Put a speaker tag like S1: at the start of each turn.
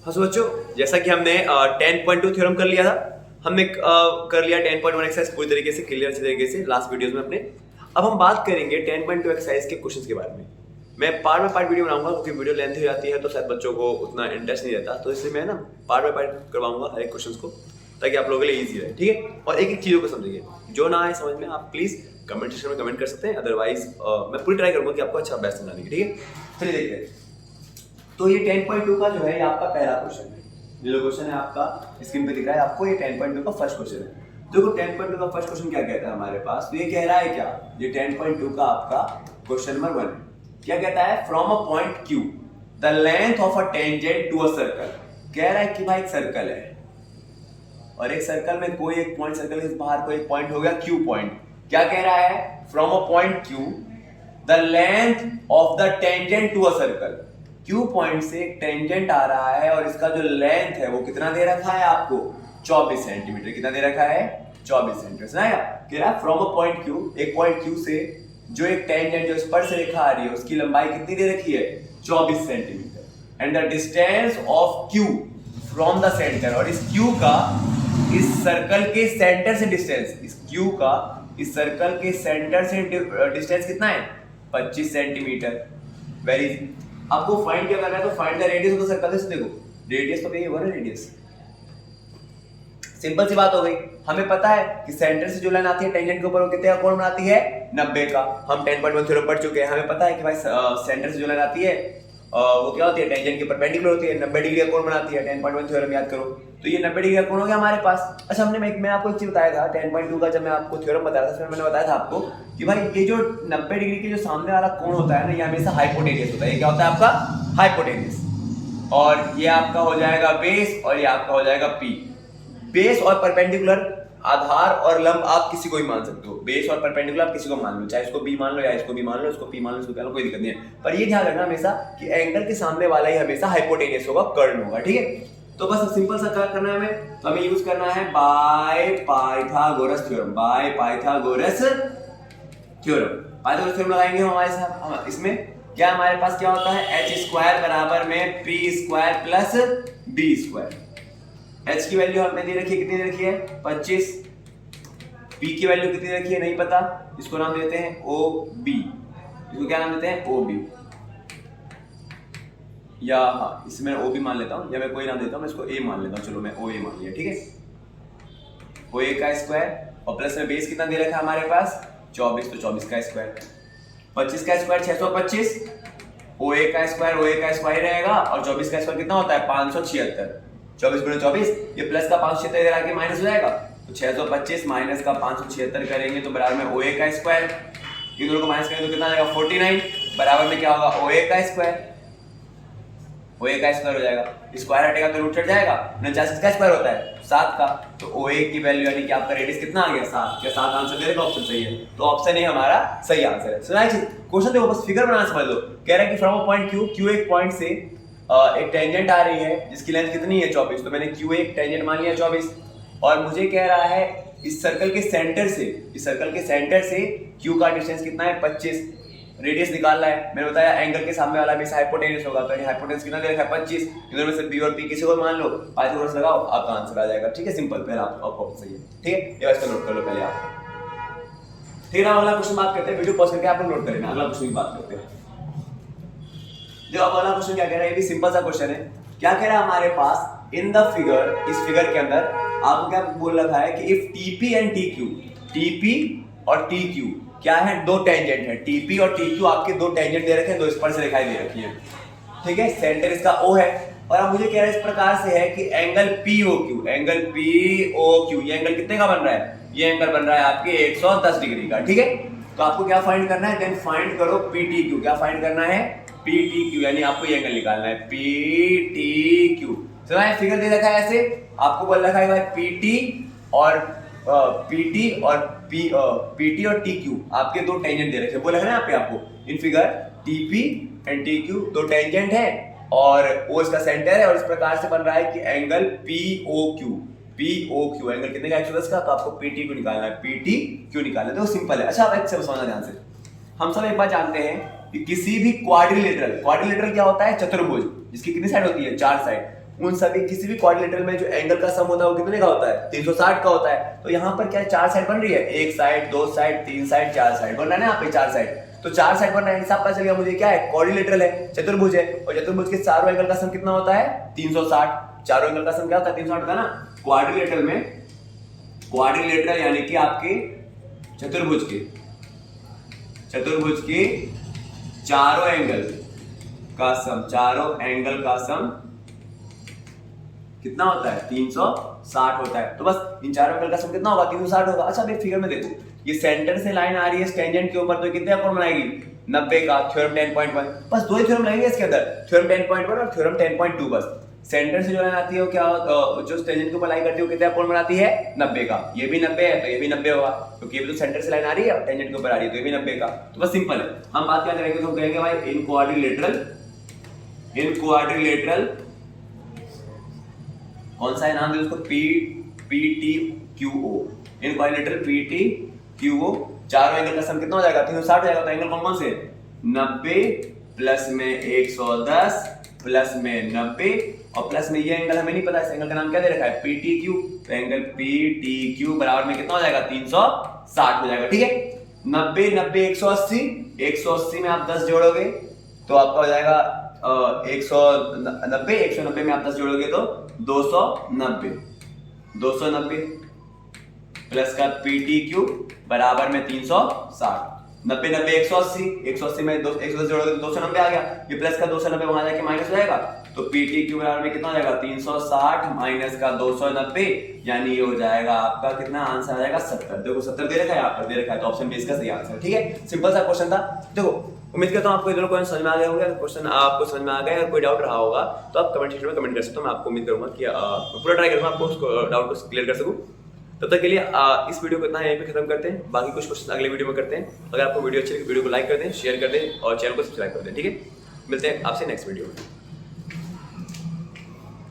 S1: हाँ सो बच्चों, जैसा कि हमने 10.2 थ्योरम कर लिया था, हमने कर लिया 10.1 एक्सरसाइज पूरी तरीके से क्लियर अच्छे तरीके से लास्ट वीडियोस में अपने। अब हम बात करेंगे 10.2 एक्सरसाइज के क्वेश्चंस के बारे में। मैं पार्ट बाय पार्ट वीडियो बनाऊंगा क्योंकि वीडियो लेंथ हो जाती है तो शायद बच्चों को उतना इंटरेस्ट नहीं रहता, तो इसलिए मैं ना पार्ट बाय पार्ट करवाऊंगा हर एक क्वेश्चन को ताकि आप लोगों के लिए ईजी रहे। ठीक है, और एक एक चीज़ों को समझिए, जो ना आए समझ में आप प्लीज़ कमेंट सेक्शन में कमेंट कर सकते हैं, अदरवाइज मैं पूरी ट्राई करूंगा कि आपको अच्छा अभ्यास समझाने की। ठीक है, चलिए देखते हैं। तो ये 10.2 का जो है ये आपका पहला क्वेश्चन है। ये जो क्वेश्चन है आपका स्क्रीन पे दिख रहा है आपको, ये 10.2 का फर्स्ट क्वेश्चन है। देखो 10.2 का फर्स्ट क्वेश्चन क्या कहता है हमारे पास, तो ये कह रहा है क्या, ये 10.2 का आपका क्वेश्चन नंबर 1 क्या कहता है, from a point Q the length of a tangent to a circle. कह रहा है कि भाई एक सर्कल है और एक सर्कल में कोई एक पॉइंट, सर्कल के बाहर कोई पॉइंट हो गया Q पॉइंट। क्या कह रहा है, from a point Q the length of the tangent to a circle. Q point से एक टेंजेंट आ रहा है और इसका जो लेंथ है वो कितना दे रखा है आपको, 24 सेंटीमीटर। कितना दे रखा है, 24 सेंटीमीटर। सुनाया, कह रहा है फ्रॉम अ पॉइंट Q, एक पॉइंट Q से जो एक टेंजेंट जो स्पर्श रेखा आ रही है उसकी लंबाई कितनी दे रखी है, 24 centimetre. And the distance of Q from the centre, और इस Q का इस सर्कल के सेंटर से डिस्टेंस, इस Q का इस सर्कल के सेंटर से डिस्टेंस कितना है, 25 सेंटीमीटर। Very easy. आपको फाइंड क्या करना है, तो find the radius of the circle. से देखो रेडियस तो यही होगा ना, रेडियस सिंपल सी बात हो गई। हमें पता है कि सेंटर से जो लाइन आती है टेंजेंट के ऊपर वो कितने का कोण बनाती है, 90 का। हम 10.1 थ्योरम पढ़ चुके हैं, हमें पता है कि भाई सेंटर से जो लाइन आती है वो क्या होती है, टेंजेंट के परपेंडिकुलर होती है, 90 डिग्री का कोण बनाती है। 10.1 थ्योरम याद करो, तो ये 90 डिग्री का कोण हो गया हमारे पास। अच्छा, मैं आपको एक चीज बताया था 10.2 का, जब मैं आपको थ्योरम बताया था, मैंने बताया था आपको कि भाई ये जो 90 डिग्री के जो सामने वाला कोण होता है ना, ये हमेशा हाइपोटेनियस होता है। ये क्या होता है आपका, हाइपोटेनियस। और ये आपका हो जाएगा बेस और ये आपका हो जाएगा पी। बेस और परपेंडिकुलर, आधार और लंब आप किसी को भी मान सकते हो। बेस और परपेंडिकुलर आप किसी को मान लो, चाहे इसको बी मान लो या इसको बी मान लो, इसको पी मान लो, इसको क्या लो, कोई दिक्कत नहीं है। पर ये ध्यान रखना हमेशा कि एंगल के सामने वाला ही हमेशा हाइपोटेनियस होगा, कर्ण होगा। ठीक है, तो बस सिंपल सा क्या करना है हमें, तो हमें यूज करना है by Pythagoras theorem. By Pythagoras theorem, Pythagoras theorem लगाएंगे हम हमारे साथ। इसमें क्या हमारे पास क्या होता है, h स्क्वायर बराबर में p square plus b square. h की वैल्यू हमने दे रखी है, कितनी दे रखी है, 25। p की वैल्यू कितनी दे रखी है नहीं पता, इसको नाम देते हैं OB। इसको क्या नाम देते हैं, OB। या हाँ, इसमें OB मान लेता हूँ, या मैं कोई नाम देता हूँ, मैं इसको A मान लेता हूँ। चलो मैं OA मान लिया, ठीक है। OA का स्क्वायर और प्लस में बेस कितना दे रखा है हमारे पास, 24, तो 24 का स्क्वायर। 25 का स्क्वायर 625, OA का स्क्वायर रहेगा, और 24 का स्क्वायर कितना होता है, 576। 24 गुणे 24, ये प्लस का 576 इधर आके माइनस हो जाएगा, तो 625 माइनस का 576 करेंगे तो बराबर में OA का स्क्वायर। ये दोनों को माइनस करेंगे तो कितना आ जाएगा, 49। बराबर में क्या होगा, OA का स्क्वायर। OA का स्क्वायर हो जाएगा, स्क्वायर हटेगा तो रूट हट जाएगा। 49 का स्क्वायर होता है 7 का, तो OA की वैल्यू यानी कि आपका रेडियस कितना आ गया, 7। क्या 7 आंसर दे रहा, ऑप्शन सही है, तो ऑप्शन ए हमारा सही आंसर है। सुना क्वेश्चन देखो, बस फिगर बनाना समझ लो। कह रहा है कि फ्रॉम अ पॉइंट Q एक पॉइंट से एक टेंजेंट आ रही है जिसकी लेंथ कितनी है, 24। तो मैंने Q एक टेंजेंट मान लिया 24, और मुझे कह रहा है इस सर्कल के सेंटर से Q का डिस्टेंस कितना है, 25। रेडियस निकालना है, मैंने बताया एंगल के सामने वाला हमेशा हाइपोटेन्यूस होगा, तो ये हाइपोटेन्यूस कितना दे रखा है, 25। इधर में से B और P किसी को मान लो, पाइथागोरस लगाओ, आपका आंसर आ जाएगा। ठीक है, सिंपल, पहला आपका सही है। ठीक है, ये बात नोट कर लो पहले आप। ठीक है, अगला क्वेश्चन बात करते हैं, वीडियो पॉज करके आप लोग नोट करें, अगला क्वेश्चन की बात करते हैं। देखो अगला क्वेश्चन क्या कह रहा है, ये भी सिंपल सा क्वेश्चन है। क्या कह रहा है हमारे पास, इन द फिगर, इस फिगर के अंदर आपको क्या बोल रखा है कि if TP and TQ, TP और TQ क्या है, दो टेंजेंट है। TP और TQ आपके दो टेंजेंट दे रखे हैं, दो स्पर्श रेखाएं दे रखी है। ठीक है, सेंटर इसका O है, और अब मुझे कह रहा है इस प्रकार से है कि एंगल POQ, ये एंगल कितने का बन रहा है, ये एंगल बन रहा है आपके 110 डिग्री का। ठीक है, तो आपको क्या फाइंड करना है, देन फाइंड करो PTQ। क्या फाइंड करना है, PTQ, यानी आपको ये एंगल निकालना है, PTQ। चलो ये फिगर दे रखा है ऐसे, आपको बोल रखा है भाई PT और PT और TQ आपके दो टेंजेंट दे रखे हैं। बोला है ना यहाँ पे आपको in figure, TP and TQ दो टेंजेंट है और O इसका सेंटर है, और इस प्रकार से बन रहा है कि एंगल POQ एंगल कितने का, 110 का। तो आपको PTQ निकालना है, PTQ निकालना है, तो सिंपल है। अच्छा, अब एक से समझना ध्यान से, हम सब एक बात जानते हैं कि किसी भी क्वाड्रिलेटरल क्या होता है, चतुर्भुज, जिसकी कितनी साइड होती है, 4 साइड, उन सभी किसी भी क्वाड्रिलेटरल में जो एंगल का सम होता है वो कितने का होता है, 360 का होता है। तो यहाँ पर क्या है, 4 साइड बन रही है, एक साइड, 2 साइड, 3 साइड, 4 साइड बन रहा है ना, यहाँ पे 4 साइड। तो 4 साइड बन रहा है, हिसाब पता चल गया मुझे क्या है, क्वाड्रिलेटरल है, चतुर्भुज है, और चतुर्भुज के चारों एंगल का सम कितना होता है, 360। चारों एंगल का सम क्या होता है, 360 होता है ना। क्वाड्रिलेटरल में, क्वाड्रिलेटरल यानी कि आपके चतुर्भुज के चारों एंगल का सम, चारों एंगल का सम कितना होता है, 360 होता है। तो बस इन चारों एंगल का सम कितना होगा, 360 होगा। अच्छा अभी फिगर में देखो, ये सेंटर से लाइन आ रही है टेंजेंट के ऊपर, तो कितने कोण बनाएगी, 90 का। थ्योरम 10.1, बस दो ही थ्योरम लगेंगे इसके अंदर, थ्योरम 10.1 और थ्योरम 10.2। बस सेंटर से जो लाइन आती है वो क्या, जो टेंजेंट के ऊपर लाइन करती है वो कितने कोण बनाती है, 90 का। ये भी 90 है तो ये भी 90 होगा, क्योंकि ये भी तो सेंटर से लाइन आ रही है और टेंजेंट के ऊपर आ रही है, तो ये भी 90 का। तो बस सिंपल है। हम बात क्या करेंगे, तो हम कहेंगे भाई इन क्वाड्रिलेटरल कौन सा है नाम, उसको PTQO, इन क्वाड्रिलेटरल PTQO, चारों एंगल का सम कितना हो जाएगा, 360 हो जाएगा। तो एंगल कौन कौन से, 90 प्लस में 110 प्लस में 90 और प्लस में ये एंगल हमें नहीं पता, इस एंगल का नाम क्या दे रखा है, PTQ। तो एंगल PTQ बराबर में कितना हो जाएगा, 360 हो जाएगा। ठीक है, 90 90 180, 180 में आप 10 जोड़ोगे तो आपका हो जाएगा 190, 190 में आप 10 जोड़ोगे तो 290 प्लस का PTQ बराबर में 360, 90 90 180, 180 में 110 जोड़ोगे तो 290 आ गया। ये प्लस का 290 वहां जाके माइनस हो जाएगा, तो PTQ बराबर में कितना हो जाएगा, 360 माइनस का 290, यानी ये हो जाएगा आपका कितना, आंसर आ जाएगा 70। देखो 70 दे रखा है, यहाँ पर दे रखा है, तो ऑप्शन बी इसका सही आंसर। ठीक है, सिंपल सा क्वेश्चन था। देखो उम्मीद करता हूँ आपको ये दोनों क्वेश्चन समझ में आ गए होंगे। अगर क्वेश्चन आपको समझ में आ गए और कोई डाउट रहा होगा तो आप कमेंट सेक्शन में कमेंट कर सकते हो। मैं आपको उम्मीद करूंगा कि पूरा ट्राई करूंगा आपको उसको डाउट को क्लियर कर सकूं। तब तक के लिए इस वीडियो को इतना यहीं पे खत्म करते हैं, बाकी कुछ क्वेश्चन अगले वीडियो में करते हैं। अगर आपको वीडियो अच्छी लगी वीडियो को लाइक कर दें, शेयर कर दें और चैनल को सब्सक्राइब कर दें। ठीक है, मिलते हैं आपसे नेक्स्ट वीडियो में।